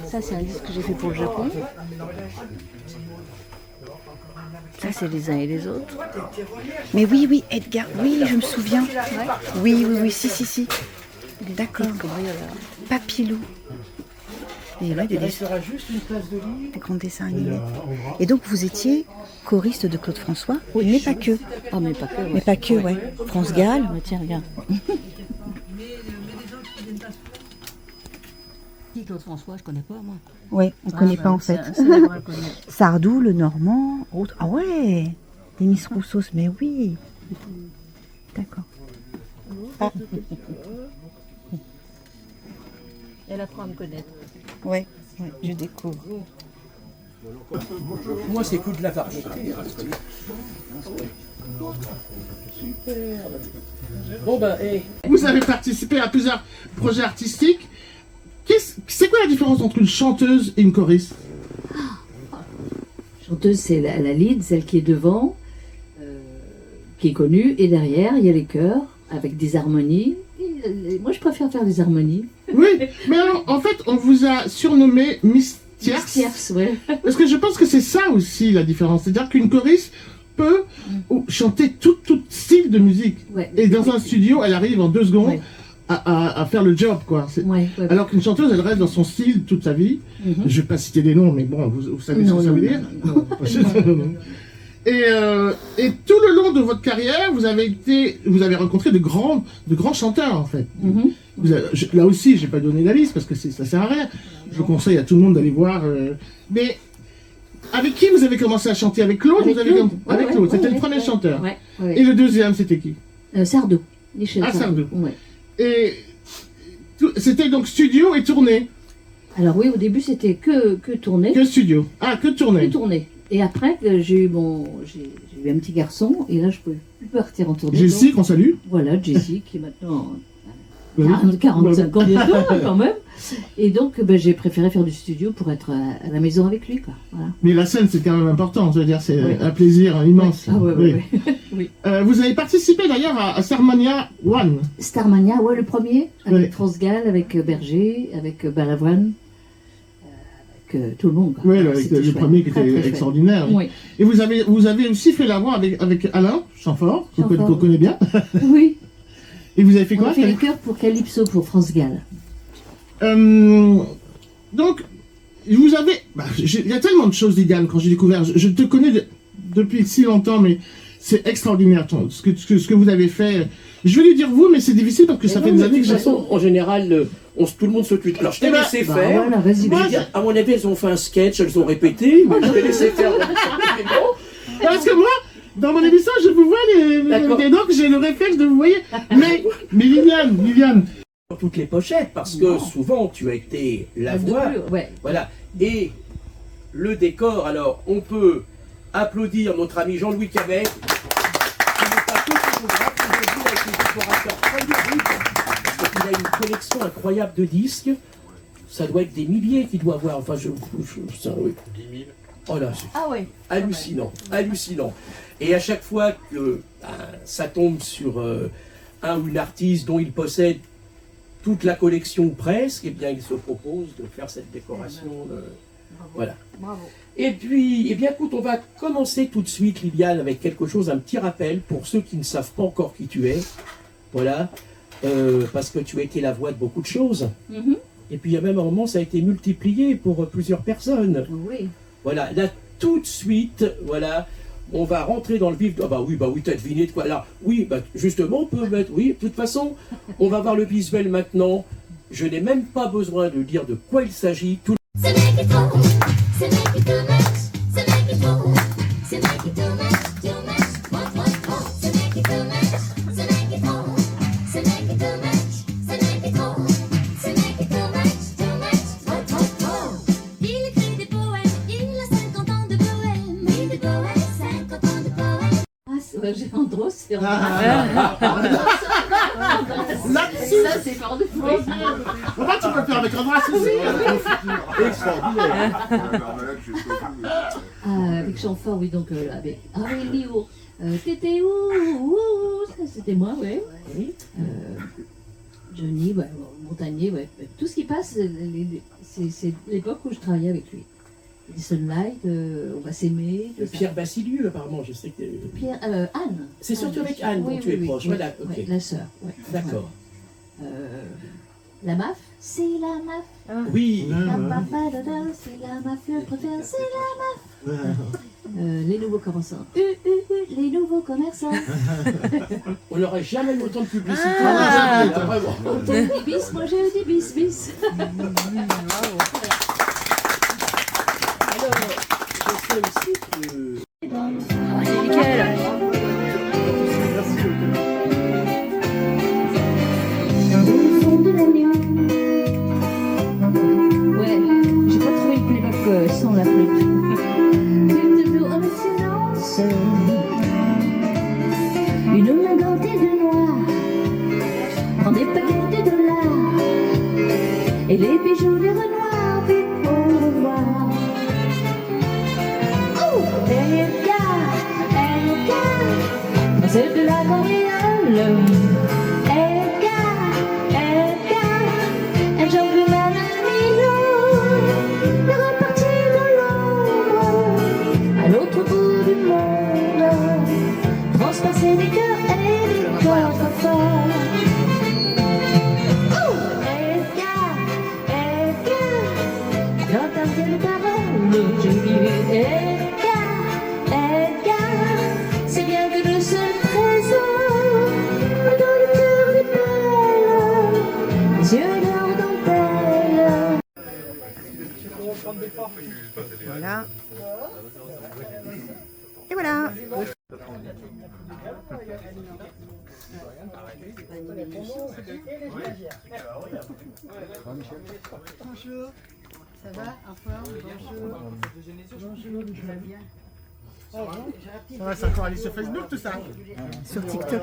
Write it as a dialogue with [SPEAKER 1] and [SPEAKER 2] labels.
[SPEAKER 1] Ça, c'est un disque que j'ai fait pour le Japon. Ça, c'est les uns et les autres.
[SPEAKER 2] Mais oui, oui, Edgar, oui, je me souviens. Oui, oui, oui, si. D'accord. Papilou. Et ouais, des grands dessins animés. Et donc, vous étiez choriste de Claude François, mais pas que.
[SPEAKER 1] Oh, mais pas que.
[SPEAKER 2] Mais pas que, ouais. France Gall.
[SPEAKER 1] Ouais, tiens, regarde. Qui Claude François, je connais pas, moi.
[SPEAKER 2] Ouais, on connaît pas en fait. Sardou, le Normand. Ah ouais, des Miss Roussos, mais oui. D'accord. Ah.
[SPEAKER 1] Elle apprend à me connaître.
[SPEAKER 2] Ouais, je découvre.
[SPEAKER 3] Moi, c'est coup de la vache. Super. Bon, ben,
[SPEAKER 4] Vous avez participé à plusieurs projets artistiques. C'est quoi la différence entre une chanteuse et une choriste?
[SPEAKER 5] Chanteuse, c'est la lead, celle qui est devant, qui est connue, et derrière, il y a les chœurs avec des harmonies. Et moi, je préfère faire des harmonies.
[SPEAKER 4] Oui, mais alors, en fait, on vous a surnommé Miss Tierce.
[SPEAKER 5] Miss Tierce, ouais.
[SPEAKER 4] Parce que je pense que c'est ça aussi la différence. C'est-à-dire qu'une choriste peut chanter tout style de musique.
[SPEAKER 5] Ouais.
[SPEAKER 4] Et dans un studio, elle arrive en 2 secondes.
[SPEAKER 5] Ouais.
[SPEAKER 4] À faire le job, quoi.
[SPEAKER 5] Ouais.
[SPEAKER 4] Alors qu'une chanteuse, elle reste dans son style toute sa vie. Je vais pas citer des noms, mais bon, vous savez ce que ça veut dire.
[SPEAKER 5] Non.
[SPEAKER 4] Et tout le long de votre carrière, vous avez rencontré de grands chanteurs, en fait. Là aussi, j'ai pas donné la liste parce que ça sert à rien. Je conseille à tout le monde d'aller voir. Mais avec qui vous avez commencé à chanter? Avec Claude? Avec Claude. C'était le premier chanteur.
[SPEAKER 5] Ouais.
[SPEAKER 4] Et le deuxième, c'était qui?
[SPEAKER 5] Sardou. Michel
[SPEAKER 4] Sardou.
[SPEAKER 5] Ouais.
[SPEAKER 4] Et c'était donc studio et tournée.
[SPEAKER 5] Alors oui, au début, c'était que tournée.
[SPEAKER 4] Que studio. Ah, que tournée.
[SPEAKER 5] Que tournée. Et après, j'ai eu un petit garçon, et là, je pouvais plus partir en tournée.
[SPEAKER 4] Jessie, qu'on salue.
[SPEAKER 5] Voilà, Jessie, qui est maintenant
[SPEAKER 4] 45
[SPEAKER 5] 45 ans bientôt, quand même. Et donc, j'ai préféré faire du studio pour être à la maison avec lui, quoi. Voilà.
[SPEAKER 4] Mais la scène, c'est quand même important. Je veux dire, c'est un plaisir immense.
[SPEAKER 5] Ah ouais. Oui.
[SPEAKER 4] Vous avez participé d'ailleurs à Starmania One.
[SPEAKER 5] Starmania, ouais, le premier, avec France Gall, avec Berger, avec Balavoine, avec tout le monde.
[SPEAKER 4] Oui, le premier qui était extraordinaire.
[SPEAKER 5] Oui.
[SPEAKER 4] Et vous avez aussi fait la voix avec Alain Chamfort, qu'on connaît bien.
[SPEAKER 5] Oui.
[SPEAKER 4] Et vous avez fait quoi?
[SPEAKER 5] On a fait les chœurs pour Calypso, pour France Gall.
[SPEAKER 4] Donc, vous avez... il y a tellement de choses, Liliane, quand j'ai découvert... Je te connais depuis si longtemps, mais c'est extraordinaire ce que vous avez fait. Je vais lui dire vous, mais c'est difficile parce que ça fait des années que j'ai...
[SPEAKER 3] En général, tout le monde se tue. Alors, je t'ai laissé faire.
[SPEAKER 5] Voilà, vas-y.
[SPEAKER 3] À mon avis, elles ont fait un sketch, elles ont répété, mais je t'ai laissé faire.
[SPEAKER 4] Parce que moi, dans mon émission, je vous vois et donc j'ai le réflexe de vous voyer. Mais Liliane...
[SPEAKER 3] Toutes les pochettes, parce que souvent tu as été la voix.
[SPEAKER 5] Ouais.
[SPEAKER 3] Voilà. Et le décor, alors on peut applaudir notre ami Jean-Louis Camet, qui n'est pas que photographe, aujourd'hui a été décorateur prolifique, parce qu'il a une collection incroyable de disques. Ça doit être des milliers qu'il doit avoir. Enfin, oui. 10 000. Oh là, c'est hallucinant. Et à chaque fois que ça tombe sur un ou une artiste dont il possède toute la collection presque, eh bien il se propose de faire cette décoration. Voilà.
[SPEAKER 1] Bravo.
[SPEAKER 3] Et puis, eh bien écoute, on va commencer tout de suite, Liliane, avec quelque chose, un petit rappel pour ceux qui ne savent pas encore qui tu es. Voilà. Parce que tu as été la voix de beaucoup de choses. Et puis, il y a même un moment, ça a été multiplié pour plusieurs personnes.
[SPEAKER 5] Oui.
[SPEAKER 3] Voilà. Là, tout de suite, voilà. On va rentrer dans le vif. Ah bah oui, t'as deviné de quoi. Là, oui, justement, on peut mettre. Oui, de toute façon, on va voir le visuel maintenant. Je n'ai même pas besoin de dire de quoi il s'agit.
[SPEAKER 5] J'ai Andros, c'est
[SPEAKER 4] Là-dessus,
[SPEAKER 5] ça, c'est fort de fou.
[SPEAKER 4] comment tu peux faire avec Andras aussi?
[SPEAKER 3] Extraordinaire.
[SPEAKER 5] Avec Chamfort, oui, donc avec Aurélio, t'étais où? Ça, c'était moi, ouais.
[SPEAKER 3] Oui.
[SPEAKER 5] Johnny, Montagnier, ouais, tout ce qui passe, c'est l'époque où je travaillais avec lui. Les Sunlight, on va s'aimer. tout ça.
[SPEAKER 3] Pierre Bassilieu, apparemment, je sais que...
[SPEAKER 5] Pierre, Anne.
[SPEAKER 3] C'est surtout
[SPEAKER 5] Anne,
[SPEAKER 3] avec Anne dont tu es proche,
[SPEAKER 5] oui,
[SPEAKER 3] voilà, ok.
[SPEAKER 5] ouais, la sœur. Ouais.
[SPEAKER 3] D'accord.
[SPEAKER 5] La MAF, c'est la MAF.
[SPEAKER 3] Oui.
[SPEAKER 5] C'est la MAF, je préfère, c'est la MAF. Les nouveaux commerçants. Les nouveaux commerçants.
[SPEAKER 3] On n'aurait jamais eu autant de publicité.
[SPEAKER 4] Ah.
[SPEAKER 3] Vraiment.
[SPEAKER 5] Des bis, moi j'ai eu des bis.
[SPEAKER 3] Alors, je sais aussi que...
[SPEAKER 1] C'est nickel.
[SPEAKER 5] Ouais, j'ai pas trouvé le playback sans la flûte. Flûte de en silence. Une main gantée de noir prend des paquets de dollars et les bijoux des renoirs vite au revoir. Oh, Elga, c'est de la cambriole. Un gentleman est reparti dans l'ombre, à l'autre bout du monde, transpasser des cœurs et des corps forts. Oh, Edgar, j'entendais les paroles, je dis Edgar, c'est bien que le seul trésor dans le cœur des belles, les yeux d'or dentelle.
[SPEAKER 2] Voilà. Et voilà.
[SPEAKER 6] Bonjour, ça va? En forme? Bonjour. Bonjour, tu vas bien?
[SPEAKER 4] Ça va, c'est encore aller sur Facebook tout ça?
[SPEAKER 2] Sur TikTok.